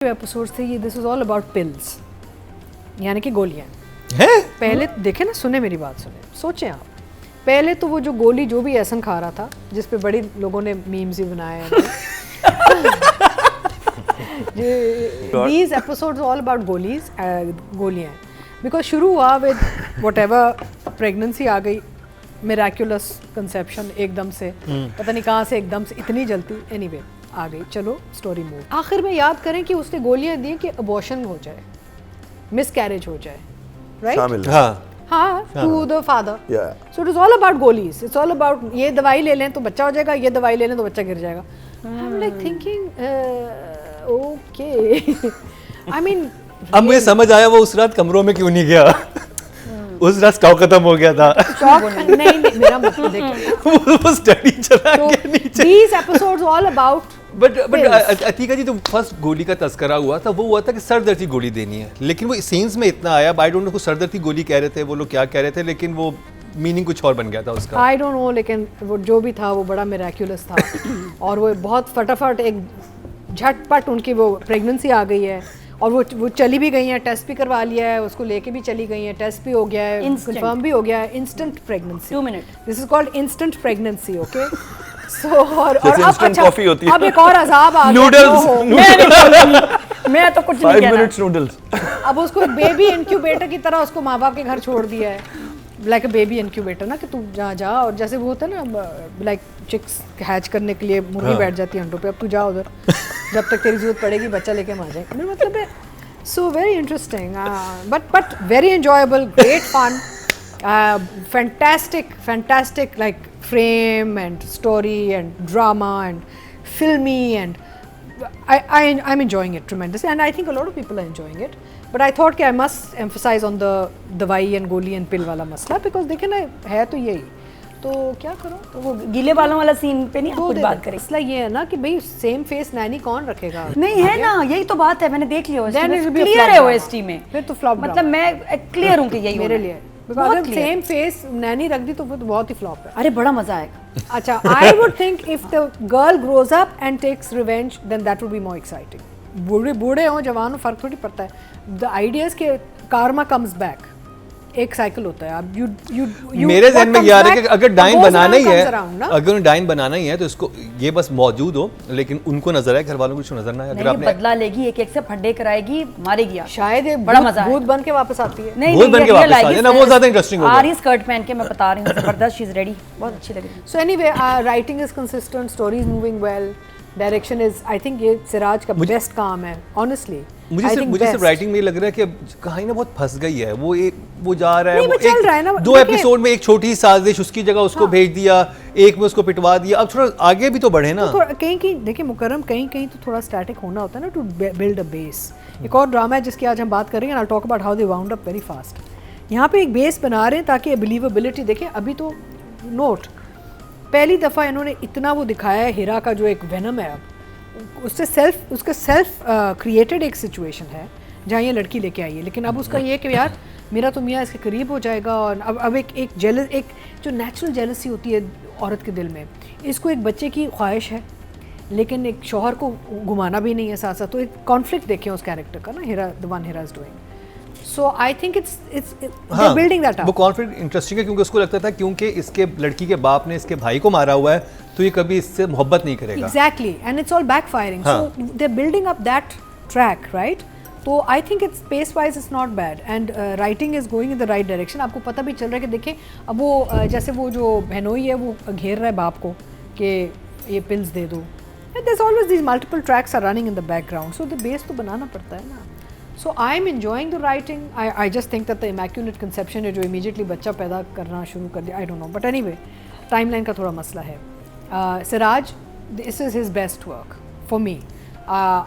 Episodes थे ये, this is all about pills, यानी कि गोलियां हैं? पहले देखे ना, सुने मेरी बात, सुने, सोचें आप। पहले तो वो जो गोली जो भी एहसन खा रहा था, जिस पे बड़ी लोगों ने मीम्स ही बनाए हैं these episodes all about गोलीज, गोलियां, बिकॉज शुरू हुआ विद व्हाटएवर, प्रेगनेंसी आ गई, मिराक्युलस कंसेप्शन एकदम से, पता नहीं कहाँ से एकदम से इतनी जल्दी, एनीवे आ गई, चलो स्टोरी मूव। आखिर में याद करें कि उसने गोलियां दी कि अबॉर्शन हो जाए, मिसकैरेज हो जाए, राइट? शामिल है। हाँ, to the father. So it is all about गोलीज, इट्स ऑल अबाउट ये दवाई ले लें तो बच्चा हो जाएगा, ये दवाई ले लें तो बच्चा गिर जाएगा। I am like thinking okay, I mean अब मुझे समझ आया वो उस रात कमरों में क्यों नहीं गया। उस रात स्टॉक खत्म हो गया था। नहीं, मेरा मतलब देखिए वो स्टडी चला गया नीचे। these episodes all about but Atika ji, तो फर्स्ट गोली का तस्करा हुआ था, वो हुआ था कि सर दर्द की गोली देनी है, लेकिन वो सीन्स में इतना आया, आई डोंट नो को सर दर्द की गोली कह रहे थे वो लोग, क्या कह रहे थे, लेकिन वो मीनिंग कुछ और बन गया था उसका। आई डोंट नो, लेकिन वो जो भी था वो बड़ा मिराक्युलस था और वो बहुत फटाफट एक झटपट उनकी वो प्रेगनेंसी आ गई है और वो चली भी गई हैं, टेस्ट भी करवा लिया है, उसको लेके भी चली गई हैं, टेस्ट भी हो गया है, कंफर्म भी हो गया है, इंस्टेंट प्रेगनेंसी, 2 मिनट, this is called instant pregnancy, okay? So और अब अच्छा, कॉफी होती है। अब एक और अजाब आ गया, मैं तो कुछ नहीं 5 कहना। Minutes noodles. अब उसको एक बेबी इनक्यूबेटर की तरह उसको माँ बाप के घर छोड़ दिया है, लाइक अ बेबी इनक्यूबेटर ना, कि तू जा और जैसे वो होता है ना, लाइक चिक्स हैच करने के लिए मुर्गी बैठ जाती है अंडों पे, अब तू जा उधर, जब तक तेरी जरूरत पड़ेगी बच्चा लेके हम आ जाएंगे। मेरा मतलब है, so very interesting, but very enjoyable, great fun, fantastic like frame and story and drama and filmy, and I'm enjoying it tremendously, and I think a lot of people are enjoying it, but I thought कि I must emphasize on the दवाई and गोली and pill वाला मसला, because देखे ना है तो यही, तो क्या करो, तो वो गीले बालों वाला सीन पे नहीं आप कुछ बात करें। मसला ये है ना कि भाई सेम फेस नैनी कौन रखेगा? नहीं है ना, यही तो बात है, मैंने देख लिया Then it will be a clear flop है drama. OST में, फिर तो फ्लॉप, मतलब मैं क्लियर हूँ कि यही मेरे होना लिए, है। बिकॉज बहुत अगर clear। सेम फेस नैनी रख दी तो वो तो बहुत ही फ्लॉप है। अरे बड़ा मजा आएगा। अच्छा, I would think if the girl grows up and takes revenge, then that would be more exciting. बूढ़े हो जवान हो फर्क थोड़ी पड़ता है। The idea is कि karma comes back. एक साइकिल होता है। अब you मेरे ज़हन में ये आ रहा है कि अगर डाइन बनाना ही है, ना? अगर उन्हें डाइन बनाना ही है तो इसको ये बस मौजूद हो, लेकिन उनको नजर आए, घर वालों को कुछ नजर ना आए। अगर नहीं, आपने बदला लेगी, एक से फड्डे कराएगी, मारेगी आप। शायद ये बड़ा मजा भूत बन के वापस आती है। नहीं, भूत बन के वापस आ जाए ना, वो ज्यादा इंटरेस्टिंग होगा। आ रही स्कर्ट पहन के, मैं बता रही हूँ, जबरदस्त, शी इज रेडी, बहुत अच्छी लग रही है। So anyway, writing is consistent, story is moving well, direction is, I think ये सिराज का बेस्ट काम है, honestly. मुझे सिर्फ राइटिंग में ये लग रहा है कि कहानी ना बहुत फंस गई है, वो जा रहा है, नहीं, वो चल रहा है ना, दो एपिसोड में एक छोटी साजिश, उसकी जगह उसको भेज दिया, एक में उसको पिटवा दिया, अब थोड़ा आगे भी तो बढ़े ना। तो कहीं देखिए मुकर्रम, कहीं तो थोड़ा स्टैटिक होना होता है ना, टू बिल्ड अ बेस। एक और ड्रामा है जिसकी आज हम बात करेंगे, I will talk about how they wound up very fast. यहाँ पे एक बेस बना रहे हैं ताकि बिलीवेबिलिटी, देखें अभी तो नोट, पहली दफ़ा इन्होंने इतना वो दिखाया है, हीरा का जो एक वेनम है, अब उसका सेल्फ क्रिएटेड एक सिचुएशन है जहाँ ये लड़की लेके आई है, लेकिन अब उसका ये कि यार मेरा तो मियाँ इसके करीब हो जाएगा, और अब एक जो नेचुरल जेलसी होती है औरत के दिल में, इसको एक बच्चे की ख्वाहिश है, लेकिन एक शौहर को घुमाना भी नहीं है साथ साथ, तो एक कॉन्फ्लिक्ट देखें उस कैरेक्टर का ना, Heera, the one Heera is doing. So I think it's building that up. वो कॉन्फ्लिक्ट इंटरेस्टिंग है क्योंकि उसको लगता था क्योंकि इसके लड़की के बाप ने इसके भाई को मारा हुआ है तो ये कभी इससे मोहब्बत नहीं करेगा। Exactly, and it's all backfiring, so they are building up that track, right? तो I think it's space wise it's not bad, and writing is going in the right direction. आपको पता भी चल रहा है कि देखिए अब वो जैसे वो जो बहनोई है वो घेर रहा है बाप को कि ये पिल्स दे दो, and there is always these multiple tracks are running in the background, so the base तो बनाना पड़ता है ना। So I'm enjoying the writing. I just think that the immaculate conception है जो immediately बच्चा पैदा करना शुरू कर दिया, I don't know, but anyway, timeline का थोड़ा मसला है। Siraj, this is his best work for me.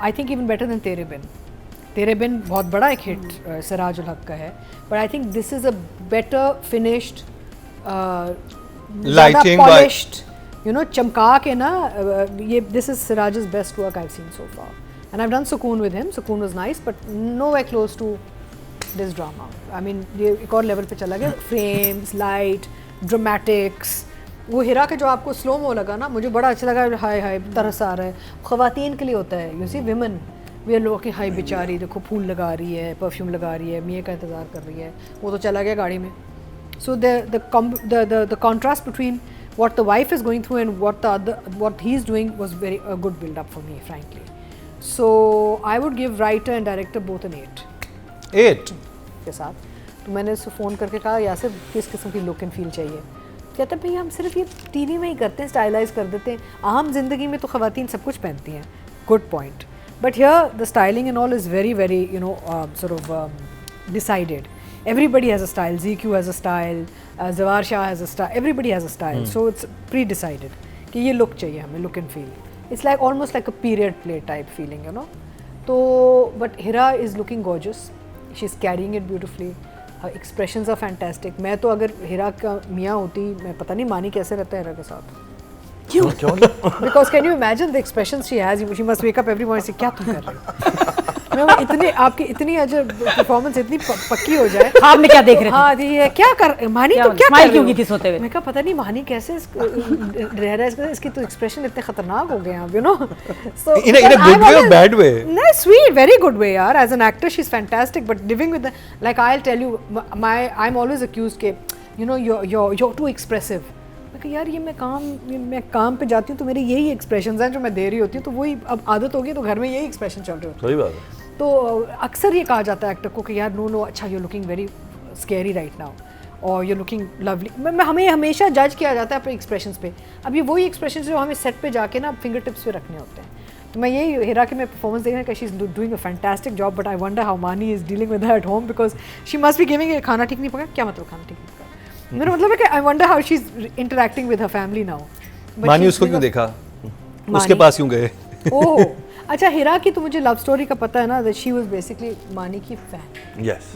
I think even better than तेरे बिन। तेरे बिन बहुत बड़ा एक हिट सिराज उल हक का है, but I think this is a better finished, Lighting, polished, you know, चमका के ना, ये this is Siraj's best work I've seen so far. And I've done Sukoon with him. Sukoon was nice, but nowhere close to this drama. I mean, ये एक और level पे चला गया, frames, light, dramatics, वो हीरा के जो आपको स्लो मो लगा ना, मुझे बड़ा अच्छा लगा, हाय हाय तरस आ रहा है, ख़वातीन के लिए होता है, you see women, we are लोग कि हाई बेचारी देखो फूल लगा रही है, परफ्यूम लगा रही है, मियाँ का इंतज़ार कर रही है, वो तो चला गया गाड़ी में. So the contrast between what the wife is going through and what he's doing was very a good build up for me, frankly. So I would give writer and director both an 8. 8 के साथ. तो मैंने उसको phone करके कहा यासिर किस किस्म की लुक एंड फील चाहिए. कहता भाई हम सिर्फ ये टीवी में ही करते हैं, स्टाइलाइज कर देते हैं, आम जिंदगी में तो ख़वातीन सब कुछ पहनती हैं. Good point. But here the styling and all is very very sort of decided. Everybody has a style. ZQ has a style. Zawar Shah has a style. Everybody has a style. So it's pre-decided कि ये look चाहिए हमें, look and feel. It's like almost like a period play type feeling, you know. तो but Hira is looking gorgeous. She's carrying it beautifully. Her expressions are fantastic. मैं तो अगर हिरा का मियाँ होती, मैं पता नहीं मानी कैसे रहता है हिरा के साथ. क्यों? Because can you imagine the expressions she has? She must wake up every morning and say क्या तुम कर रहे हो? मैं वो इतनी आपकी इतनी अजब परफॉर्मेंस इतनी पक्की हो जाए. ख्वाब में क्या देख रहे थे? हाँ ये क्या कर मानी तो क्या स्माइल क्यों की थी सोते हुए? मैं कहा पता नहीं मानी कैसे रह रहा है, इसकी तो एक्सप्रेशन इतने खतरनाक हो गए हैं अब, you know. So in a good way or bad way? No, sweet, very good way यार. As an actor she's fantastic, but living with the, like I'll tell you, I'm always accused के you know you're too expressive. यार ये मैं काम पे जाती हूँ तो मेरे यही एक्सप्रेशंस हैं जो मैं दे रही होती हूँ, तो वही अब आदत होगी तो घर में यही एक्सप्रेशन चल रहे होते हैं. सही बात है. तो अक्सर ये कहा जाता है एक्टर को कि यार नो अच्छा you looking very scary right now और यू लुकिंग लवली. हमें हमेशा जज किया जाता है अपने एक्सप्रेशंस पे. अब ये वही एक्सप्रेशंस जो हमें सेट पे जाके ना फिंगर टिप्स पे रखने होते हैं. तो मैं यही हिरा के मैं परफॉर्मेंस देख रहा कि she is doing a fantastic job, but I wonder how Mani is dealing with her at home because she must be giving खाना ठीक नहीं पका. क्या मतलब खाना ठीक नहीं पका? मेरा मतलब है कि आई wonder how she is interacting with her family now. मानी उसको क्यों देखा, उसके पास क्यों गए? ओह अच्छा, हिरा की तो मुझे लव स्टोरी का पता है ना, that she was basically मानी की fan. Yes.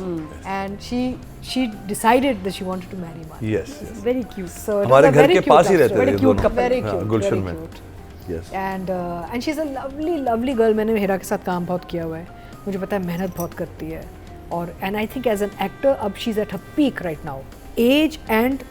And she decided that she wanted to marry Mani. Yes. Very cute. So it हमारे was a घर very के cute पास ही love रहते story. थे Very cute दोनों. very हाँ, cute. गुलशन very में. cute. Yes. And she's a lovely girl. मैंने हिरा के साथ काम बहुत किया हुआ है. मुझे पता है मेहनत बहुत करती है. और and I think as an actor अब she's at her peak right now. Age and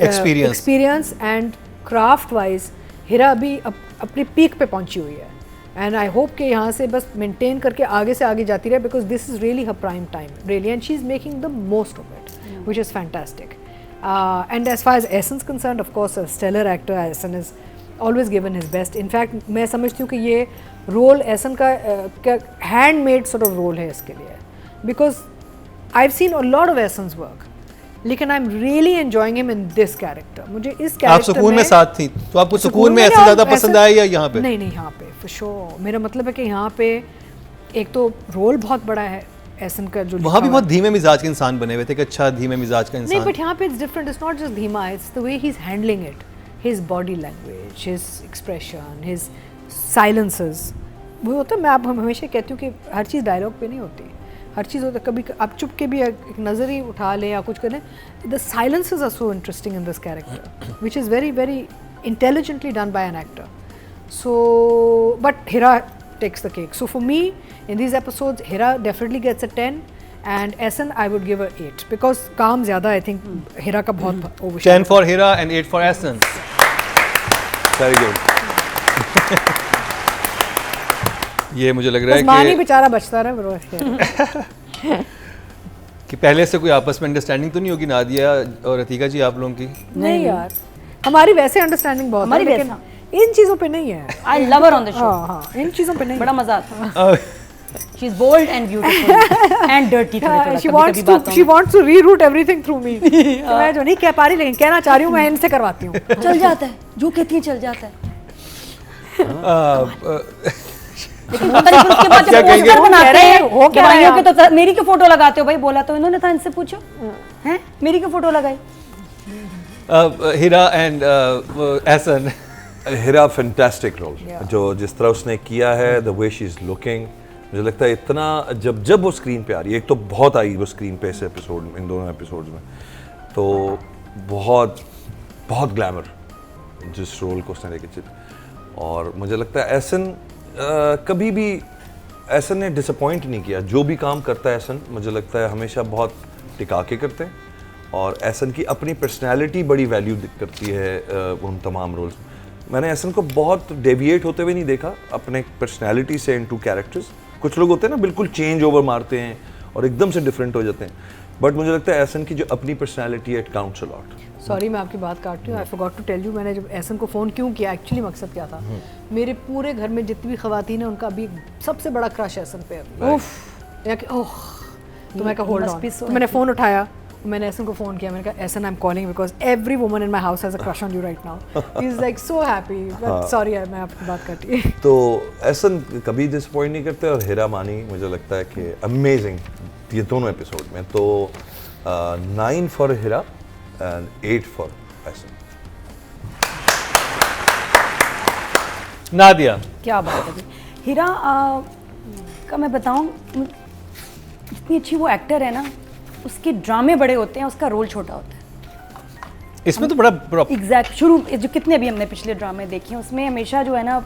experience and craft wise हिरा अभी अपनी पीक पे पहुंची हुई है. एंड आई होप कि यहाँ से बस मेंटेन करके आगे से आगे जाती रहे, because this is really her prime time really, and she is making the most of it, which is fantastic. And as far as Ahsan concern, of course a stellar actor. Ahsan is always given his best. In fact मैं समझती हूँ कि ये role एसन का handmade sort of role है इसके लिए, because I have seen a lot of Ahsan's work, लेकिन I am really enjoying him in this character. मुझे इस कैरेक्टर आप सुकून में साथ थी तो आपको सुकून में ऐसे ज़्यादा पसंद आया या यहाँ पे? नहीं यहाँ पे फॉर श्योर. मेरा मतलब है कि यहाँ पे एक तो रोल बहुत बड़ा है एसन का, जो वहाँ भी बहुत धीमे मिजाज के इंसान बने हुए थे कि अच्छा धीमे मिजाज का इंसान. नहीं, बट यहाँ पे it's different. It's not just धीमा, it's the way he is handling it, his body language, his expression, his silences. वो होता है, मैं आप हमेशा कहती हूँ कि हर चीज़ डायलॉग पे नहीं होती, हर चीज़ होता है. कभी आप चुप के भी एक नज़र ही उठा लें या कुछ करें. The silences are so interesting in this character, which is very very intelligently done by an actor. So but Hira takes the cake. So for me, in these episodes, Hira definitely gets a 10, and Essen I would give her 8 because काम ज़्यादा I think Hira का बहुत overshadowed. 10 for Hira and 8 for Essen. Very good. ये मुझे लग रहा बस मानी है बेचारा बचता रहे बरो. कि पहले से कोई आपस में अंडरस्टैंडिंग तो नहीं होगी नादिया और अतीका जी आप लोगों की? नहीं यार, हमारी वैसे अंडरस्टैंडिंग बहुत है, हमारी लेकिन वैसा। इन चीज़ों पे नहीं है. I love her on the show. हाँ हाँ, इन चीज़ों पे नहीं. बड़ा मजा आता है. She is bold and beautiful and dirty. she wants to reroute everything through me. मैं जो नहीं कह पा रही लेकिन कहना चाह रही हूँ, मैं इनसे करवाती हूँ. चल जाता है जो कहती है, चल जाता है. लेकिन पता नहीं फिर उसके बाद क्या जब कहेंगे? पोस्टर बनाते हैं हो क्या रहा है दवाइयों के, तो मेरी क्यों फोटो लगाते हो भाई? बोला तो इन्होंने था, इनसे पूछो. हैं मेरी क्यों फोटो लगाई? Hira and Essen. Hira fantastic role. जो जिस तरह उसने किया है, the way she is looking, मुझे लगता है इतना जब वो स्क्रीन पे आ रही है, एक तो बहुत आई वो स्क्रीन पे इस एपिसोड में, इन दोनों एपिसोड्स में, तो बहुत बहुत ग्लैमर जिस रोल को उसने लेके चली. और मुझे लगता है एसन कभी भी एसन ने डिसअपॉइंट नहीं किया. जो भी काम करता है एसन, मुझे लगता है हमेशा बहुत टिका के करते हैं, और एसन की अपनी पर्सनैलिटी बड़ी वैल्यू करती है उन तमाम रोल्स. मैंने एसन को बहुत डेविएट होते हुए नहीं देखा अपने पर्सनैलिटी से इनटू कैरेक्टर्स. कुछ लोग होते हैं ना बिल्कुल चेंज ओवर मारते हैं और एकदम से डिफरेंट हो जाते हैं, बट मुझे लगता है एहसन की जो अपनी पर्सनैलिटी है it counts a lot. Sorry मैं आपकी बात काट रही हूँ, I forgot to tell you, मैंने जब एहसन को फ़ोन क्यों किया, एक्चुअली मकसद क्या था, मेरे पूरे घर में जितनी भी खवातीन हैं उनका अभी सबसे बड़ा क्रश एहसन पे है। उफ या कि ओह, तो मैं कहा होल्ड ऑन, तो मैंने फ़ोन उठाया, मैंने एहसन को फ़ोन किया, मैंने कहा Ahsan I am calling because every woman in my house has a crush on you right now, he is like so happy, but sorry मैं आपकी बात काटी। तो एहसन कभी डिसअपॉइंट नहीं करते और हिरा मानी मुझे लगता है कि अमेजिंग ये दोनों एपिसोड में। तो 9 for Hira and 8 for Ahsan. Nadia क्या बात है हीरा का मैं बताऊं, इतनी अच्छी वो एक्टर है ना, उसके ड्रामे बड़े होते हैं, उसका रोल छोटा होता है। इसमें तो बड़ा एग्जैक्ट शुरू जो कितने भी हमने पिछले ड्रामे देखे हैं उसमें हमेशा जो है ना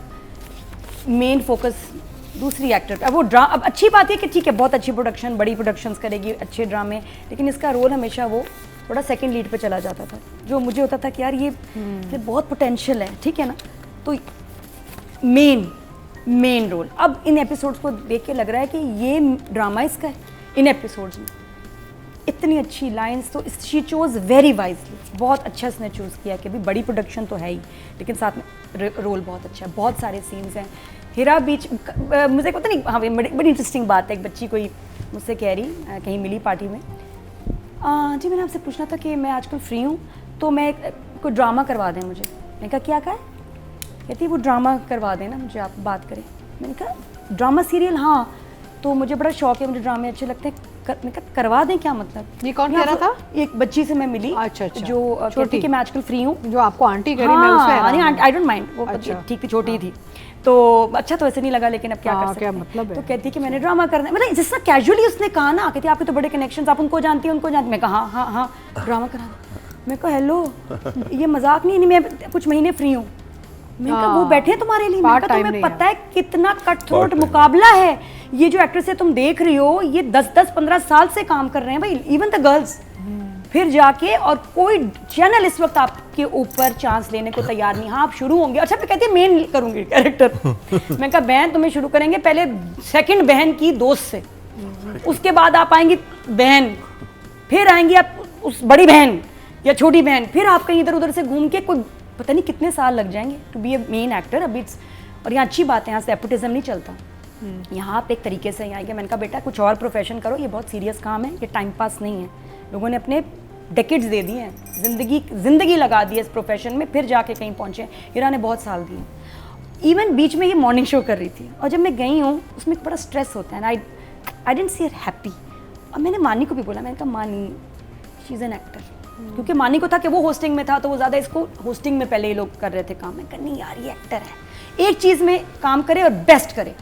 मेन फोकस दूसरी एक्टर। अब वो अब अच्छी बात है कि ठीक है बहुत अच्छी प्रोडक्शन, बड़ी प्रोडक्शंस करेगी अच्छे ड्रामे, लेकिन इसका रोल हमेशा वो थोड़ा सेकंड लीड पे चला जाता था, जो मुझे होता था कि यार ये बहुत पोटेंशियल है, ठीक है ना, तो मेन रोल। अब इन एपिसोड्स को देख के लग रहा है कि ये ड्रामा इसका है। इन एपिसोड्स में इतनी अच्छी लाइंस, तो शी चोज वेरी वाइजली, बहुत अच्छा इसने चूज़ किया कि अभी बड़ी प्रोडक्शन तो है ही, लेकिन साथ में रोल बहुत अच्छा है, बहुत सारे सीन्स हैं। हीरा बीच मुझे पता नहीं, हाँ बड़ी इंटरेस्टिंग बात है, एक बच्ची कोई मुझसे कह रही कहीं मिली पार्टी में, जी मैंने आपसे पूछना था कि मैं आजकल फ्री हूँ तो मैं कोई ड्रामा करवा दें मुझे। मैंने कहा क्या कहा? कहती वो ड्रामा करवा देना मुझे, आप बात करें। मैंने कहा ड्रामा सीरियल, हाँ तो मुझे बड़ा शौक है, मुझे ड्रामे अच्छे लगते हैं। मैंने कहा करवा दें, क्या मतलब? ये कौन कह रहा था? एक बच्ची से मैं मिली, अच्छा जो कहती कि मैं आजकल फ्री हूँ, जो आपको आंटी कह रही, मैं उसमें आई डोंट माइंड, वो अच्छा। ठीक थी, छोटी थी तो अच्छा तो ऐसे नहीं लगा, लेकिन अब क्या कर सकते क्या हैं। मतलब है? तो कहती कि मैंने ड्रामा करना है, मतलब जिस तरह कैजुअली उसने कहा ना, कहती आपके तो बड़े कनेक्शंस, आप उनको जानती हैं, उनको जानती। मैं कहा हाँ ड्रामा करा दो। मैं कहा हेलो ये मजाक नहीं, मैं कुछ महीने फ्री हूँ। मैं कहा वो बैठे हैं तुम्हारे लिए। मैं कहा तुम्हें पता है कितना कट थ्रोट मुकाबला है, ये जो एक्ट्रेस है तुम देख रही हो, ये 10-15 साल से काम कर रहे हैं भाई, इवन द गर्ल्स, फिर जाके और कोई चैनल इस वक्त आपके ऊपर चांस लेने को तैयार नहीं। हाँ आप शुरू होंगे, अच्छा मैं कहती है मेन करूंगी कैरेक्टर। मैं कहा बहन तुम्हें शुरू करेंगे पहले सेकंड बहन की दोस्त से, उसके बाद आप आएंगी बहन, फिर आएंगी आप उस बड़ी बहन या छोटी बहन, फिर आप कहीं इधर उधर से घूम के कोई पता नहीं कितने साल लग जाएंगे to be a main actor. अभी और यहाँ अच्छी बात है, यहाँ से नेपोटिज्म नहीं चलता, यहाँ आप एक तरीके से आएंगे। मैंने कहा बेटा कुछ और प्रोफेशन करो, ये बहुत सीरियस काम है, ये टाइम पास नहीं है। लोगों ने अपने डेकेड्स दे दिए हैं, जिंदगी लगा दी है इस प्रोफेशन में, फिर जाके कहीं पहुँचे। हीरा ने बहुत साल दिए। इवन बीच में ये मॉर्निंग शो कर रही थी, और जब मैं गई हूँ उसमें बड़ा स्ट्रेस होता है, I didn't see her happy. और मैंने मानी को भी बोला, मैंने कहा मानी शी इज़ एन एक्टर, क्योंकि मानी को था कि वो होस्टिंग में था तो वो ज़्यादा इसको होस्टिंग में पहले ये लोग कर रहे थे काम। मैं कहा नहीं यार ये एक्टर है, एक चीज़ में काम करे और बेस्ट करे,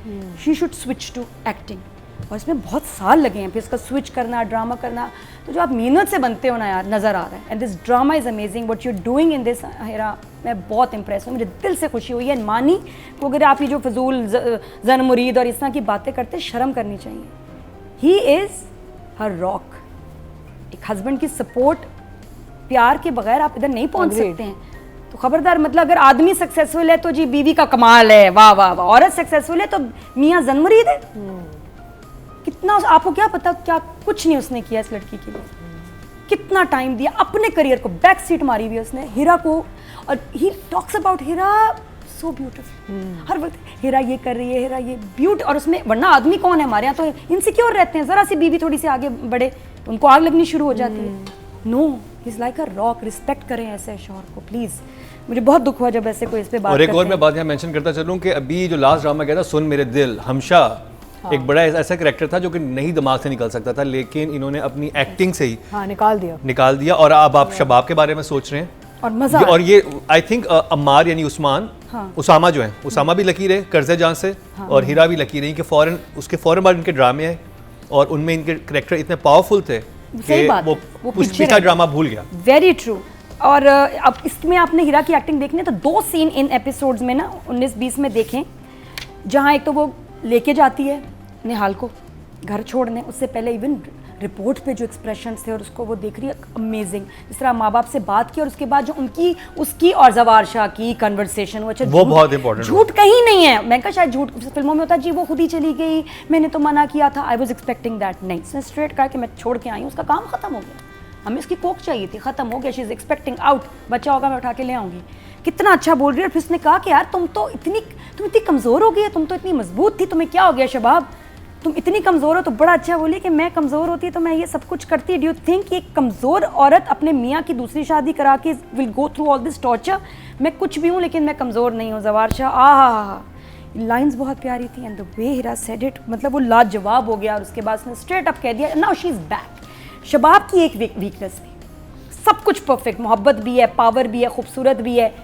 she should switch to acting. और इसमें बहुत साल लगे हैं फिर इसका स्विच करना, ड्रामा करना, तो जो आप मेहनत से बनते हो ना यार, नज़र आ रहा है। And this drama is amazing, what you doing in this Heera, मैं बहुत इंप्रेस हूँ, मुझे दिल से खुशी हुई है। मानी को अगर आप ये जो फजूल जन मुरीद और इस तरह की बातें करते, शर्म करनी चाहिए। He is her rock. एक हस्बैंड की सपोर्ट, प्यार के बगैर आप इधर नहीं पहुंच सकते हैं। तो खबरदार, मतलब अगर आदमी सक्सेसफुल है तो जी बीवी का कमाल है, वाह वाह वाह, औरत सक्सेसफुल है तो मियाँ जनमुरीद है। कितना आपको क्या पता, क्या कुछ नहीं उसने किया इस लड़की के लिए, कितना टाइम दिया, अपने करियर को बैक सीट मारी हुई उसने हीरा को। और he talks about Heera so beautiful, हर वक्त हीरा ये कर रही है, हीरा ये ब्यूटी। और उसमें वरना आदमी कौन है हमारे यहाँ तो इनसिक्योर रहते हैं, जरा सी बीवी थोड़ी सी आगे बढ़े उनको आग लगनी शुरू हो जाती है। No, he is like a rock. Respect करें ऐसे शौहर को प्लीज। मुझे बहुत दुख हुआ जब ऐसे कोई इस पे बात और एक और करते मैं बात यहाँ मेंशन करता चलूँ कि अभी जो लास्ट ड्रामा गया था सुन मेरे दिल, हमशा एक बड़ा ऐसा कैरेक्टर था जो कि नहीं दिमाग से निकल सकता था, लेकिन इन्होंने अपनी एक्टिंग से ही निकाल दिया। और अब आप शबाब के बारे में सोच रहे हैं और मजा, और ये आई थिंक अम्मार यानी उस्मान, उसामा जो है, उसामा भी लकी रहे कर्जे जान से, और हीरा भी लकी रही कि उसके फौरन बाद इनके ड्रामे आए और उनमें इनके कैरेक्टर इतने पावरफुल थे कि वो पिछला ड्रामा भूल गया। Very true. और अब इसमें आपने हीरा की एक्टिंग देखनी है तो 2 सीन इन एपिसोड्स में ना 19-20 में देखें, जहाँ एक तो वो लेके जाती है निहाल को घर छोड़ने उससे पहले इवन रिपोर्ट पे जो एक्सप्रेशंस थे और उसको वो देख रही है अमेजिंग, जिस तरह माँ बाप से बात की और उसके बाद जो उनकी उसकी और जवार शाह की कन्वर्सेशन वो, अच्छा वो बहुत important झूठ कहीं नहीं है। मैं कहा शायद झूठ फिल्मों में होता है जी वो खुद ही चली गई, मैंने तो मना किया था, आई वॉज एक्सपेक्टिंग दैट, नहीं उसने स्ट्रेट कहा कि मैं छोड़ के आई हूँ, उसका काम खत्म हो गया, हमें उसकी कोक चाहिए थी, खत्म हो गया, शी इज एक्सपेक्टिंग आउट, बच्चा होगा मैं उठा के ले आऊँगी। कितना अच्छा बोल रही है। और फिर उसने कहा कि यार तुम इतनी कमज़ोर हो गई, तुम तो इतनी मजबूत थी, तुम्हें क्या हो गया शबाब, तुम इतनी कमज़ोर हो। तो बड़ा अच्छा बोली कि मैं कमज़ोर होती तो मैं ये सब कुछ करती। डू यू थिंक एक कमज़ोर औरत अपने मियाँ की दूसरी शादी करा के will go through all this torture? मैं कुछ भी हूँ लेकिन मैं कमज़ोर नहीं हूँ। जवार शाह लाइंस बहुत प्यारी थी and the way Hira said it, मतलब वो लाजवाब हो गया। और उसके बाद उसने स्ट्रेट अप कह दिया नाउ शी इज़ बैक। शबाब की एक वीकनेस थी, सब कुछ परफेक्ट, मोहब्बत भी है, पावर भी है, खूबसूरत भी है,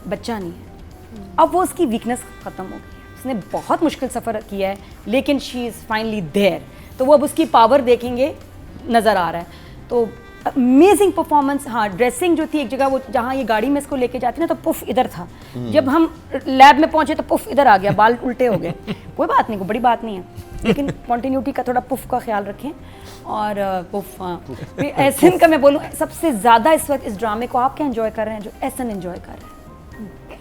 बच्चा नहीं है। अब वो उसकी वीकनेस ख़त्म हो गई। उसने बहुत मुश्किल सफ़र किया है लेकिन शी इज़ फाइनली देयर। तो वो अब उसकी पावर देखेंगे, नज़र आ रहा है। तो अमेजिंग परफॉर्मेंस। हाँ, ड्रेसिंग जो थी एक जगह, वो जहाँ ये गाड़ी में इसको लेके जाती ना तो पुफ इधर था, जब हम लैब में पहुंचे तो पुफ इधर आ गया, बाल उल्टे हो गए। कोई बात नहीं, कोई बड़ी बात नहीं है, लेकिन कॉन्टीन्यूटी का थोड़ा पुफ का ख्याल रखें। और पुफ, हाँ एहसन का मैं बोलूँ सबसे ज़्यादा इस वक्त इस ड्रामे को आप क्या एंजॉय कर रहे हैं? जो एहसन एंजॉय कर रहे हैं,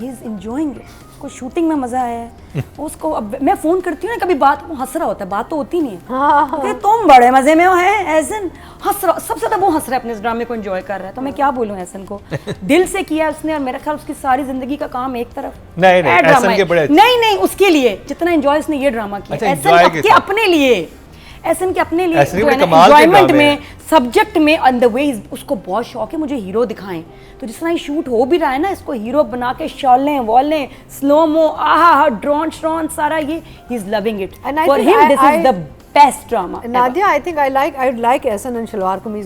ही इज़ एंजॉइंग इट। उसको शूटिंग में मज़ा आया है। उसको अब मैं फ़ोन करती हूँ ना कभी, बात वो हंस रहा होता है, बात तो होती नहीं है। हाँ। तुम बड़े मज़े में हो है एहसन, हंस रहा, सबसे ज़्यादा वो हंस रहा है, अपने इस ड्रामे को एंजॉय कर रहा है। तो मैं क्या बोलूँ एहसन को, दिल से किया उसने। और मेरा ख्याल उसकी सारी ज़िंदगी का काम एक तरफ नहीं एहसन के बड़े नहीं उसके लिए जितना एंजॉय उसने ये ड्रामा किया, एहसन के अपने लिए, एहसन के अपने लिए एंजॉयमेंट में, सब्जेक्ट में, ऑन द वे उसको बहुत शौक है मुझे हीरो दिखाएं। तो जिस तरह ये शूट हो भी रहा है ना, इसको हीरो बना के शॉलें वॉलें स्लोमो, आहा ड्रोन श्रोन सारा, ये he is loving it. For him this is the best drama. Nadia, I think I like Ehsan and Shalwar Kameez